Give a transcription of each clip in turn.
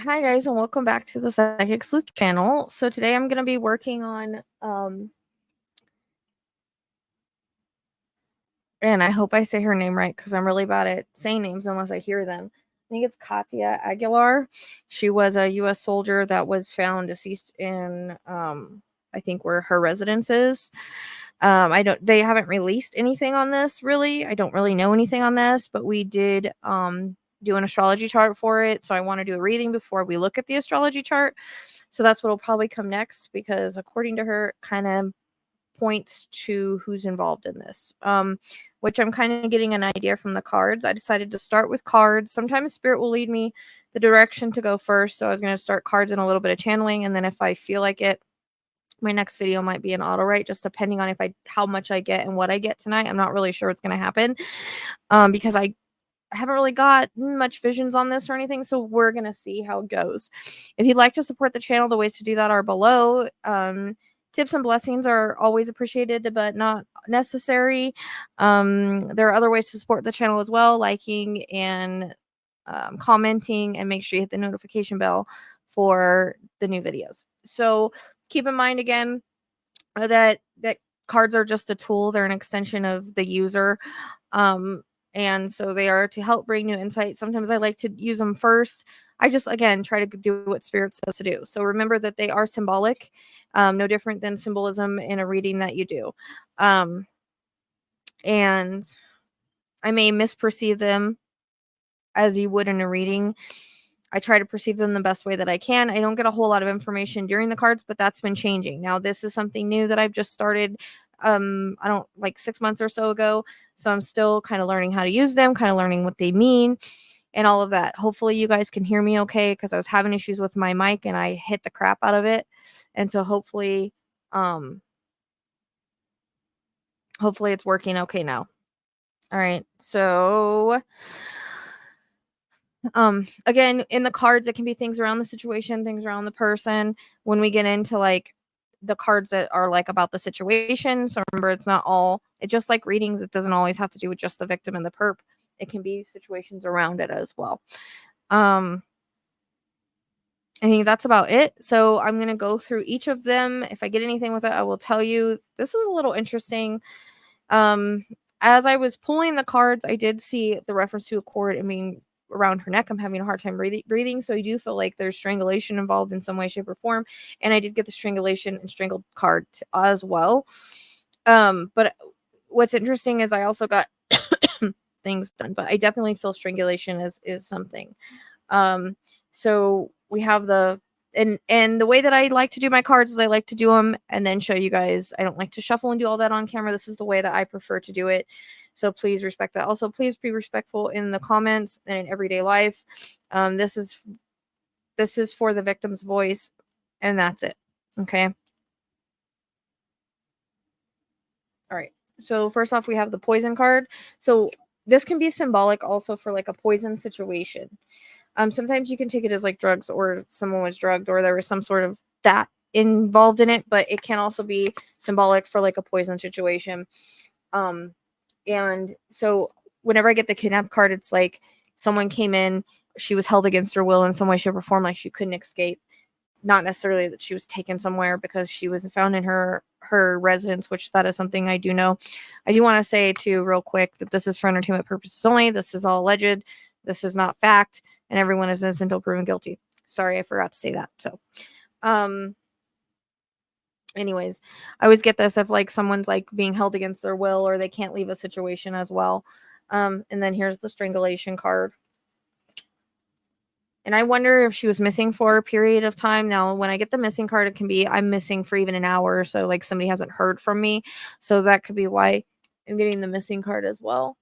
Hi guys, and welcome back to the Psychic Sleuth channel. So today I'm going to be working on and I hope I say her name right because I'm really bad at saying names unless I hear them. I think it's Katia Aguilar. She was a US soldier that was found deceased in I think where her residence is. They haven't released anything on this really. I don't really know anything on this, but we did do an astrology chart for it. So I want to do a reading before we look at the astrology chart. So that's what'll probably come next because according to her, kind of points to who's involved in this. Which I'm kind of getting an idea from the cards. I decided to start with cards. Sometimes spirit will lead me the direction to go first. So I was going to start cards and a little bit of channeling, and then if I feel like it, my next video might be an Autowrite, just depending on how much I get and what I get tonight. I'm not really sure what's going to happen because I haven't really got much visions on this or anything, so we're going to see how it goes. If you'd like to support the channel, the ways to do that are below. Tips and blessings are always appreciated, but not necessary. There are other ways to support the channel as well, liking and commenting, and make sure you hit the notification bell for the new videos. So keep in mind again that cards are just a tool. They're an extension of the user. And so they are to help bring new insight. Sometimes I like to use them first. I just, again, try to do what Spirit says to do. So remember that they are symbolic, no different than symbolism in a reading that you do. And I may misperceive them as you would in a reading. I try to perceive them the best way that I can. I don't get a whole lot of information during the cards, but that's been changing. Now, this is something new that I've just started, I don't like 6 months or so ago. So I'm still kind of learning how to use them, kind of learning what they mean and all of that. Hopefully you guys can hear me okay because I was having issues with my mic and I hit the crap out of it. And so hopefully it's working okay now. All right. So again, in the cards, it can be things around the situation, things around the person. When we get into like the cards that are like about the situation, so remember, it's not all, it just like readings, it doesn't always have to do with just the victim and the perp. It can be situations around it as well. I think that's about it. So I'm going to go through each of them. If I get anything with it, I will tell you. This is a little interesting. As I was pulling the cards, I did see the reference to a cord and being around her neck. I'm having a hard time breathing. So I do feel like there's strangulation involved in some way, shape, or form. And I did get the strangulation and strangled card as well. But what's interesting is I also got things done, but I definitely feel strangulation is something. So we have and the way that I like to do my cards is I like to do them and then show you guys. I don't like to shuffle and do all that on camera. This is the way that I prefer to do it. So please respect that. Also, please be respectful in the comments and in everyday life. This is for the victim's voice, and that's it. Okay. All right. So first off, we have the poison card. So this can be symbolic also for like a poison situation. Sometimes you can take it as like drugs, or someone was drugged, or there was some sort of that involved in it, but it can also be symbolic for like a poison situation. And so whenever I get the kidnap card, it's like someone came in, she was held against her will in some way, shape, or form, like she couldn't escape. Not necessarily that she was taken somewhere, because she was found in her residence, which that is something I do know. I do want to say too, real quick, that this is for entertainment purposes only. This is all alleged. This is not fact, and everyone is innocent until proven guilty. Sorry, I forgot to say that. So, anyways, I always get this if like someone's like being held against their will or they can't leave a situation as well. And then here's the strangulation card. And I wonder if she was missing for a period of time. Now, when I get the missing card, it can be I'm missing for even an hour or so, like somebody hasn't heard from me. So that could be why I'm getting the missing card as well.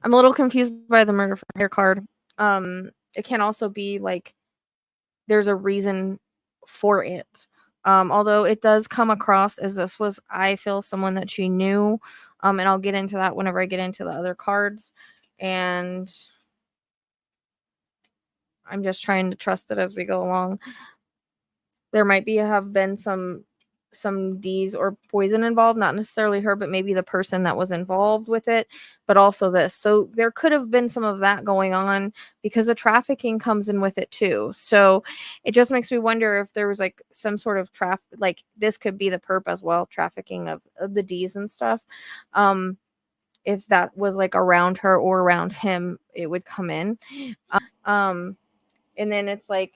I'm a little confused by the murder for hire card. It can also be like there's a reason for it. Although it does come across as this was, I feel, someone that she knew. And I'll get into that whenever I get into the other cards. And I'm just trying to trust it as we go along. There might have been some some D's or poison involved, not necessarily her, but maybe the person that was involved with it, but also this. So there could have been some of that going on because the trafficking comes in with it too. So it just makes me wonder if there was like some sort of like this could be the perp as well, trafficking of the D's and stuff. If that was like around her or around him, it would come in. And then it's like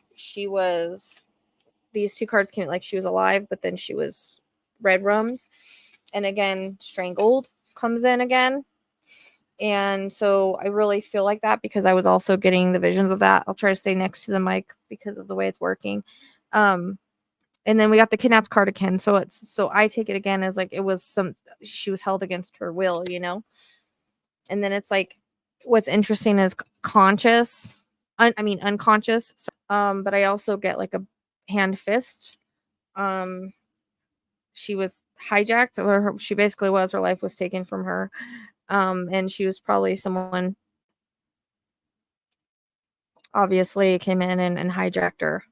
these two cards came like she was alive, but then she was red rummed, and again strangled comes in again. And so I really feel like that because I was also getting the visions of that. I'll try to stay next to the mic because of the way it's working. And then we got the kidnapped card again. So I take it again as like it was she was held against her will, you know. And then it's like what's interesting is unconscious. But I also get like a hand fist. She was hijacked, or she basically was. Her life was taken from her, and she was probably someone. Obviously, came in and hijacked her.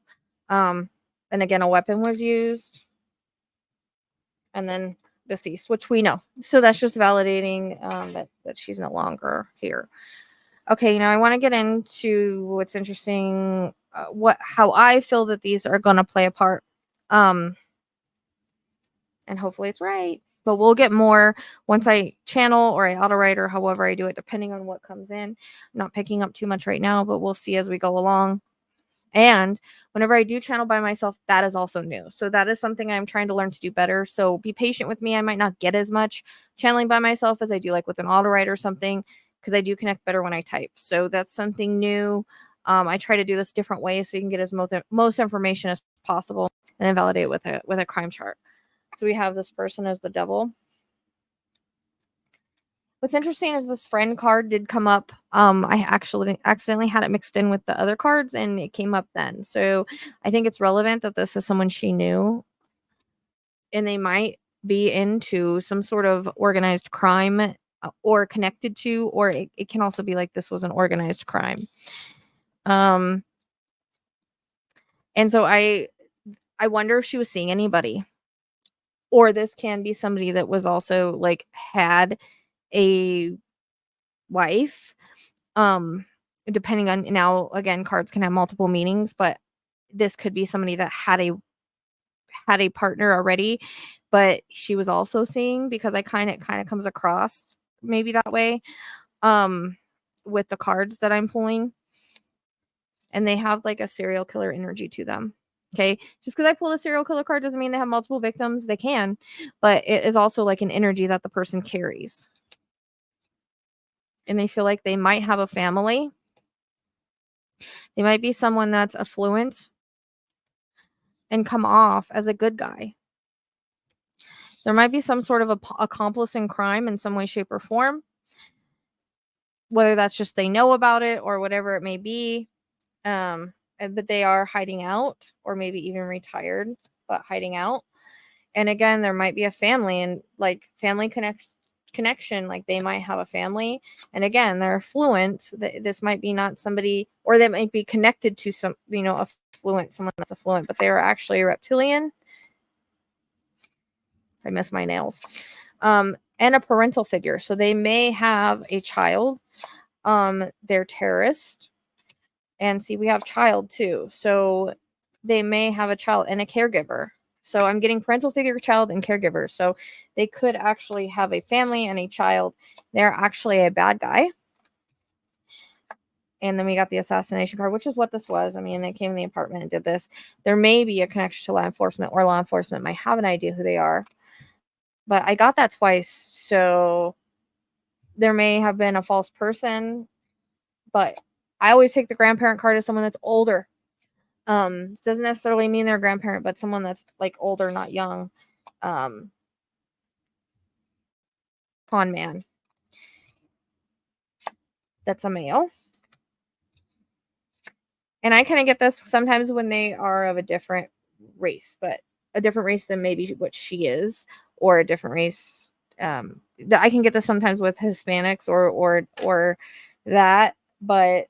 And again, a weapon was used, and then deceased, which we know. So that's just validating that she's no longer here. Okay, now I want to get into what's interesting, how I feel that these are going to play a part. And hopefully it's right. But we'll get more once I channel or I auto-write or however I do it, depending on what comes in. I'm not picking up too much right now, but we'll see as we go along. And whenever I do channel by myself, that is also new. So that is something I'm trying to learn to do better. So be patient with me. I might not get as much channeling by myself as I do like with an auto-write or something, because I do connect better when I type. So that's something new. I try to do this different ways so you can get as most information as possible and then validate with a crime chart. So we have this person as the devil. What's interesting is this friend card did come up. I actually accidentally had it mixed in with the other cards and it came up then. So I think it's relevant that this is someone she knew and they might be into some sort of organized crime or connected to, or it can also be like this was an organized crime. And so I wonder if she was seeing anybody, or this can be somebody that was also like had a wife, depending on, now again, cards can have multiple meanings, but this could be somebody that had a partner already, but she was also seeing, because it kind of comes across maybe that way with the cards that I'm pulling, and they have like a serial killer energy to them. Okay, just because I pulled a serial killer card doesn't mean they have multiple victims. They can, but it is also like an energy that the person carries. And they feel like they might have a family. They might be someone that's affluent and come off as a good guy. There might be some sort of accomplice in crime in some way, shape, or form. Whether that's just they know about it or whatever it may be. But they are hiding out, or maybe even retired, but hiding out. And again, there might be a family and like family connection, like they might have a family, and again, they're affluent. This might be not somebody, or they might be connected to some, affluent, someone that's affluent, but they are actually a reptilian. I miss my nails. And a parental figure, so they may have a child. They're terrorist, and see, we have child too, so they may have a child and a caregiver. So I'm getting parental figure, child, and caregiver. So they could actually have a family and a child. They're actually a bad guy. And then we got the assassination card, which is what this was. I mean, they came in the apartment and did this. There may be a connection to law enforcement, or law enforcement might have an idea who they are. But I got that twice. So there may have been a false person. But I always take the grandparent card as someone that's older. It doesn't necessarily mean they're a grandparent, but someone that's like older, not young. Con man. That's a male. And I kind of get this sometimes when they are of a different race, but a different race than maybe what she is, or a different race. I can get this sometimes with Hispanics or that, but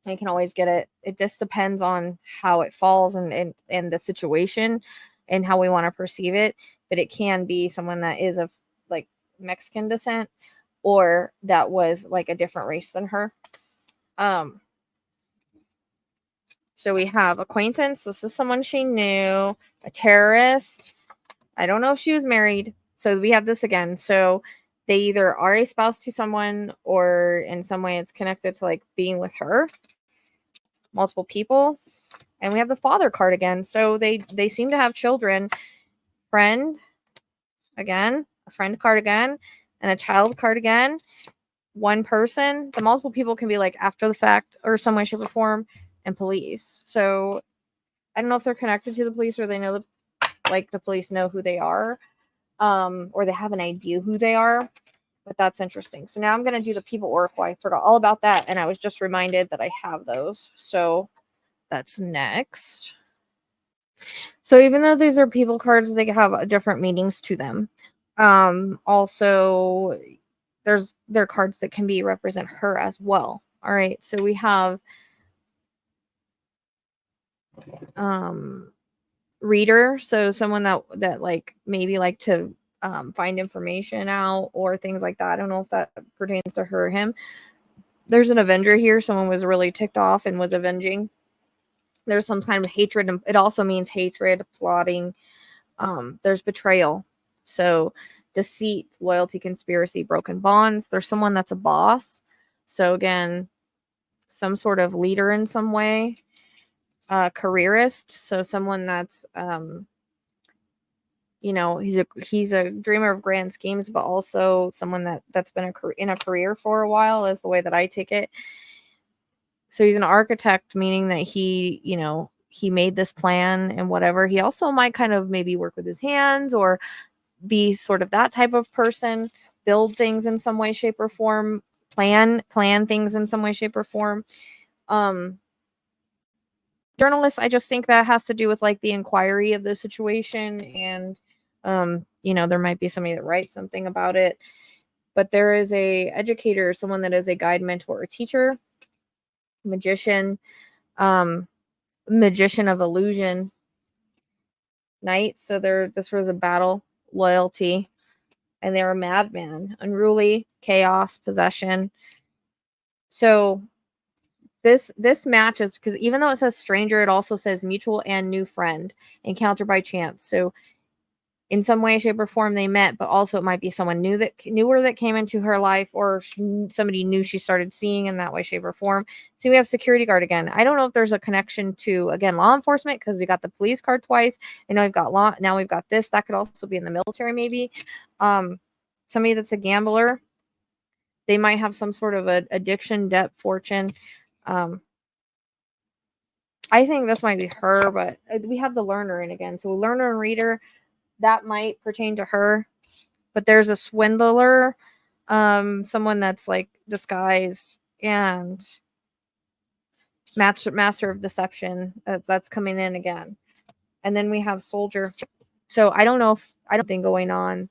I can always get it. It just depends on how it falls and the situation. and how we want to perceive it, but it can be someone that is of like Mexican descent or that was like a different race than her. So we have acquaintance. This is someone she knew. A terrorist. I don't know if she was married. So we have this again. So they either are a spouse to someone or in some way it's connected to like being with her. Multiple people. And we have the father card again. So they seem to have children. Friend again. A friend card again. And a child card again. One person. The multiple people can be like after the fact or some way, shape, or form. And police. So I don't know if they're connected to the police or they know the police know who they are, or they have an idea who they are. But that's interesting. So now I'm gonna do the people oracle. I forgot all about that, and I was just reminded that I have those. So that's next. So even though these are people cards, they have different meanings to them. Also, there are cards that can be represent her as well. All right. So we have reader, so someone that like maybe like to find information out or things like that. I don't know if that pertains to her or him. There's an avenger here. Someone was really ticked off and was avenging. There's some kind of hatred, and it also means hatred, plotting. There's betrayal, so deceit, loyalty, conspiracy, broken bonds. There's someone that's a boss, so again, some sort of leader in some way. Careerist, so someone that's he's a dreamer of grand schemes, but also someone that's been in a career for a while, is the way that I take it. So he's an architect, meaning that he made this plan and whatever. He also might kind of maybe work with his hands or be sort of that type of person, build things in some way, shape, or form, plan things in some way, shape, or form. Journalists, I just think that has to do with like the inquiry of the situation, and there might be somebody that writes something about it. But there is a educator, someone that is a guide, mentor, or teacher. Magician, magician of illusion. Knight, so this was a battle, loyalty, and they're a madman, unruly, chaos, possession. So this matches because even though it says stranger, it also says mutual and new friend, encounter by chance. So in some way, shape, or form they met, but also it might be someone newer that came into her life, or somebody new she started seeing in that way, shape, or form. See, we have security guard again. I don't know if there's a connection to, again, law enforcement, because we got the police card twice. I know we've got law. Now we've got this. That could also be in the military, maybe. Somebody that's a gambler. They might have some sort of addiction, debt, fortune. I think this might be her, but we have the learner in again. So learner and reader, that might pertain to her. But there's a swindler, someone that's like disguised, and master of deception, that's coming in again. And then we have soldier. So I don't think going on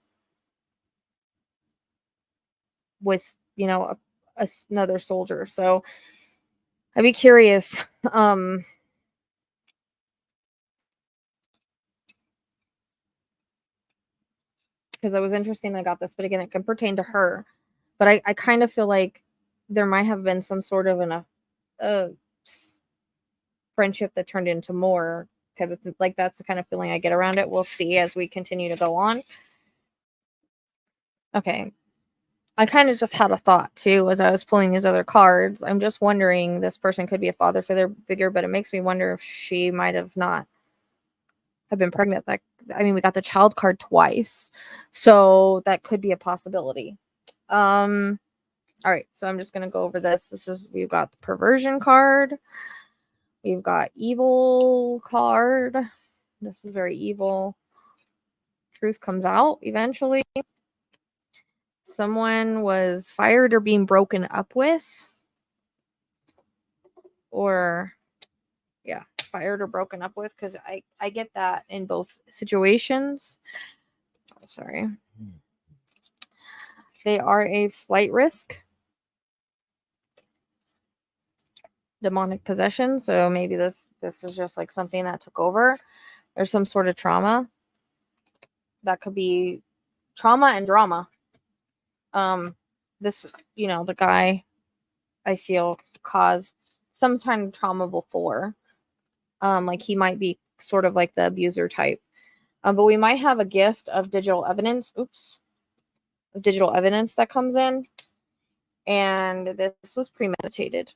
with another soldier. So I'd be curious. Because it was interesting I got this, but again, it can pertain to her. But I kind of feel like there might have been some sort of a friendship that turned into more type of, like, that's the kind of feeling I get around it. We'll see as we continue to go on. Okay. I kind of just had a thought too as I was pulling these other cards. I'm just wondering, this person could be a father figure, but it makes me wonder if she might have not have been pregnant. We got the child card twice, so that could be a possibility. All right, so I'm just gonna go over this. We've got the perversion card. We've got evil card. This is very evil. Truth comes out eventually. Someone was fired or being broken up with. Or, yeah, fired or broken up with, because I get that in both situations. Oh, sorry. They are a flight risk. Demonic possession. So maybe this is just like something that took over. There's some sort of trauma. That could be trauma and drama. This, the guy, I feel, caused some kind of trauma before. Like he might be sort of like the abuser type. But we might have a gift of digital evidence. Digital evidence that comes in. And this was premeditated.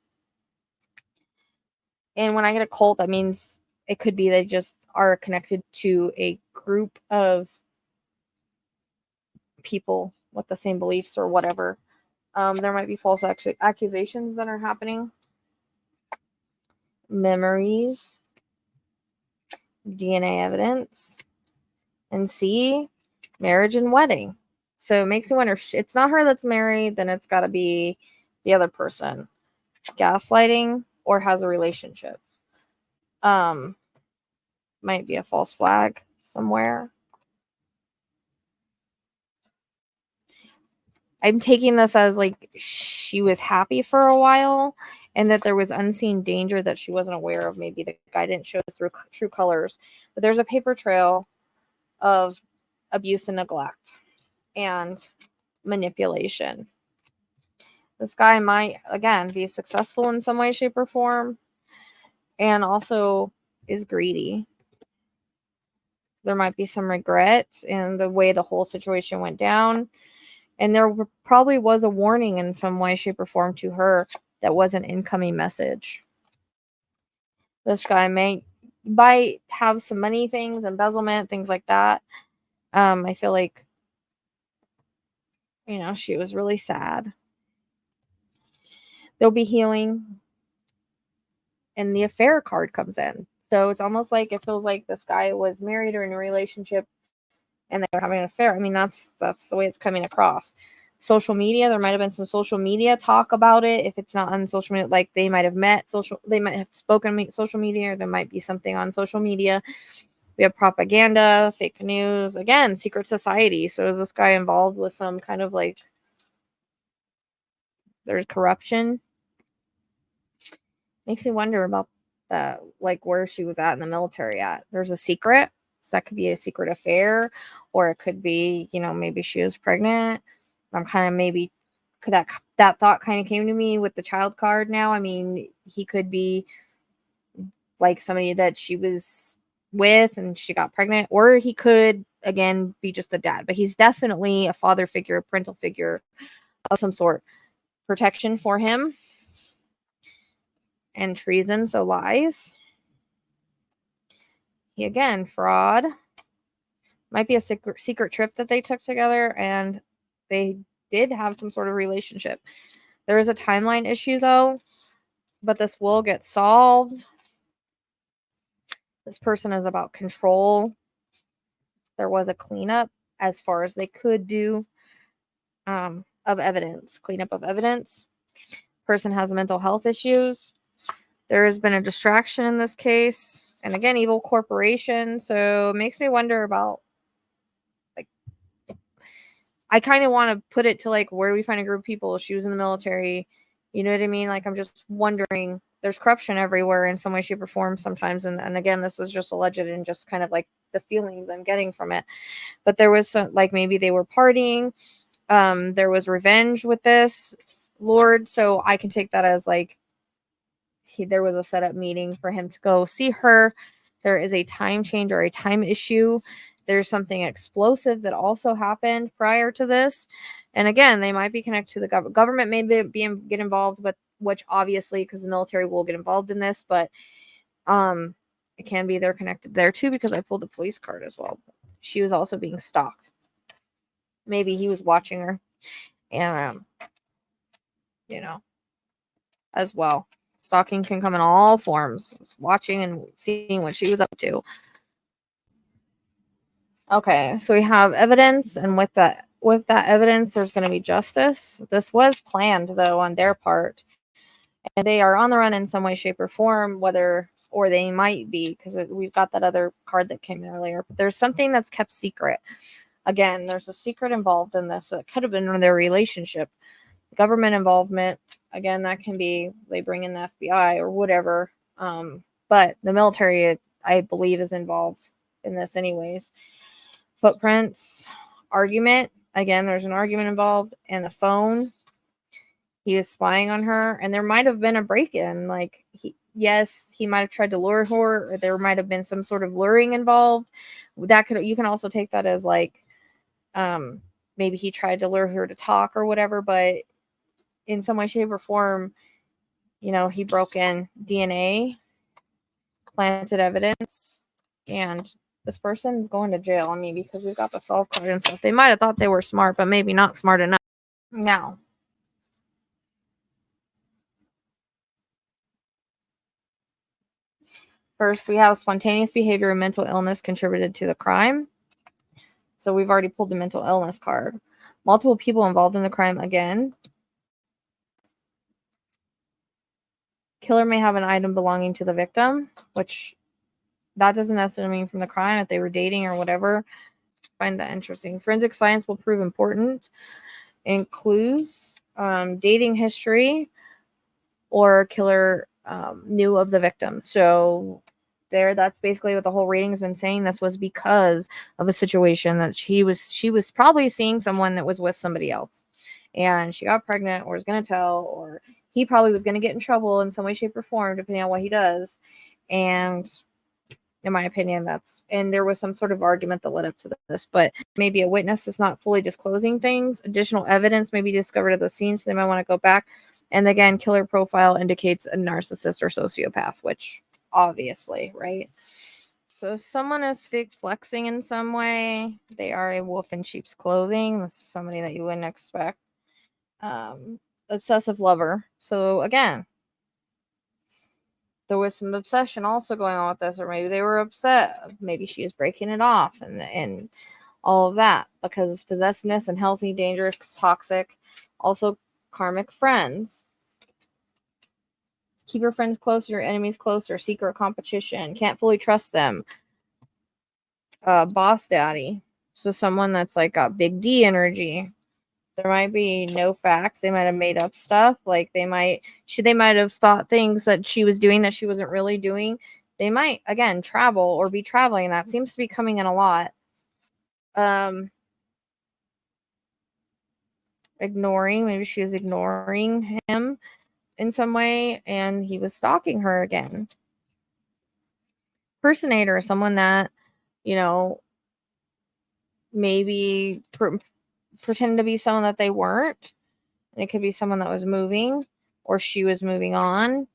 And when I get a cult, that means it could be they just are connected to a group of people with the same beliefs or whatever. There might be false accusations that are happening. Memories. DNA evidence. And C, marriage and wedding. So it makes me wonder if it's not her that's married, then it's got to be the other person. Gaslighting or has a relationship. Might be a false flag somewhere. I'm taking this as like she was happy for a while and that there was unseen danger that she wasn't aware of. Maybe the guy didn't show through true colors. But there's a paper trail of abuse and neglect and manipulation. This guy might, again, be successful in some way, shape, or form and also is greedy. There might be some regret in the way the whole situation went down. And there probably was a warning in some way, shape, or form to her that was an incoming message. This guy might have some money things, embezzlement, things like that. I feel like, she was really sad. There'll be healing. And the affair card comes in. So it's almost like it feels like this guy was married or in a relationship and they were having an affair. I mean, that's the way it's coming across. Social media, there might have been some social media talk about it. If it's not on social media, like they might have they might have spoken social media, or there might be something on social media. We have propaganda, fake news, again, secret society. So is this guy involved with some kind of like, there's corruption? Makes me wonder about that, like where she was at in the military at. There's a secret. So that could be a secret affair, or it could be, maybe she was pregnant. I'm kind of maybe that thought kind of came to me with the child card now. I mean, he could be like somebody that she was with and she got pregnant, or he could again be just a dad, but he's definitely a father figure, a parental figure of some sort. Protection for him. And treason, so lies. He again, fraud. Might be a secret trip that they took together and they did have some sort of relationship. There is a timeline issue though, but this will get solved. This person is about control. There was a cleanup as far as they could do of evidence. Cleanup of evidence. Person has mental health issues. There has been a distraction in this case. And again, evil corporation. So it makes me wonder about, like, I kind of want to put it to like, where do we find a group of people? She was in the military. You know what I mean? Like, I'm just wondering, there's corruption everywhere in some way, shape, or form sometimes. And again, this is just alleged and just kind of like the feelings I'm getting from it. But there was some, like, maybe they were partying. There was revenge with this Lord. So I can take that as like, there was a setup meeting for him to go see her. There is a time change or a time issue. There's something explosive that also happened prior to this. And again, they might be connected to the government. Government may get involved, but which obviously, because the military will get involved in this, but it can be they're connected there too, because I pulled the police card as well. She was also being stalked. Maybe he was watching her and as well. Stalking can come in all forms. Watching and seeing what she was up to. Okay, so we have evidence, and with that evidence, there's going to be justice. This was planned, though, on their part, and they are on the run in some way, shape, or form. Or they might be, because we've got that other card that came in earlier. But there's something that's kept secret. Again, there's a secret involved in this. It could have been in their relationship. Government involvement, again, that can be they bring in the FBI or whatever. But the military, I believe, is involved in this anyways. Footprints, argument. Again, there's an argument involved, and the phone. He was spying on her, and there might have been a break-in. Like, he might have tried to lure her, or there might have been some sort of luring involved. You can also take that as like, maybe he tried to lure her to talk or whatever, but in some way, shape, or form, he broke in DNA, planted evidence, and this person's going to jail. I mean, because we've got the solve card and stuff. They might have thought they were smart, but maybe not smart enough. Now, first, we have spontaneous behavior and mental illness contributed to the crime. So we've already pulled the mental illness card. Multiple people involved in the crime again. Killer may have an item belonging to the victim, which that doesn't necessarily mean from the crime, if they were dating or whatever. I find that interesting. Forensic science will prove important. Includes dating history, or killer knew of the victim. So that's basically what the whole reading has been saying. This was because of a situation that she was probably seeing someone that was with somebody else, and she got pregnant, or was going to tell, or he probably was going to get in trouble in some way, shape, or form, depending on what he does. And in my opinion, and there was some sort of argument that led up to this, but maybe a witness is not fully disclosing things. Additional evidence may be discovered at the scene, so they might want to go back. And again, killer profile indicates a narcissist or sociopath, which obviously, right? So someone is fake flexing in some way. They are a wolf in sheep's clothing. This is somebody that you wouldn't expect. Obsessive lover. So again, there was some obsession also going on with this, or maybe they were upset. Maybe she was breaking it off, and all of that, because it's possessiveness, and healthy, dangerous, toxic. Also, karmic friends. Keep your friends closer, your enemies closer. Secret competition. Can't fully trust them. Boss daddy. So someone that's like got big D energy. There might be no facts. They might have made up stuff. Like they might have thought things that she was doing that she wasn't really doing. They might, again, travel or be traveling. That seems to be coming in a lot. Ignoring. Maybe she was ignoring him in some way, and he was stalking her again. Impersonator, someone that, maybe pretend to be someone that they weren't. It could be someone that was moving, or she was moving on.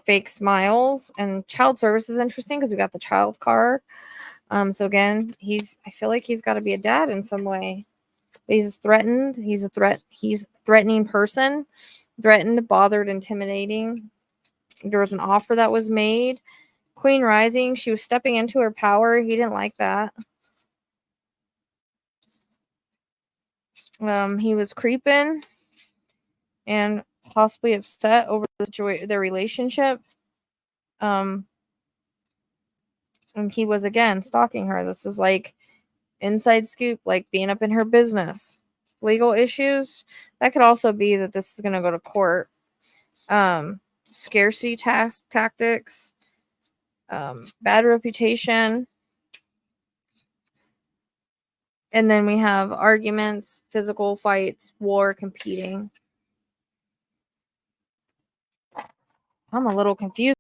Fake smiles, and child service is interesting because we got the child card. So again, I feel like he's got to be a dad in some way. But he's threatened. He's a threat. He's a threatening person. Threatened, bothered, intimidating. There was an offer that was made. Queen rising. She was stepping into her power. He didn't like that. He was creeping and possibly upset over their relationship. And he was, again, stalking her. This is like inside scoop, like being up in her business. Legal issues. That could also be that this is going to go to court. Scarcity tactics. Bad reputation. And then we have arguments, physical fights, war, competing. I'm a little confused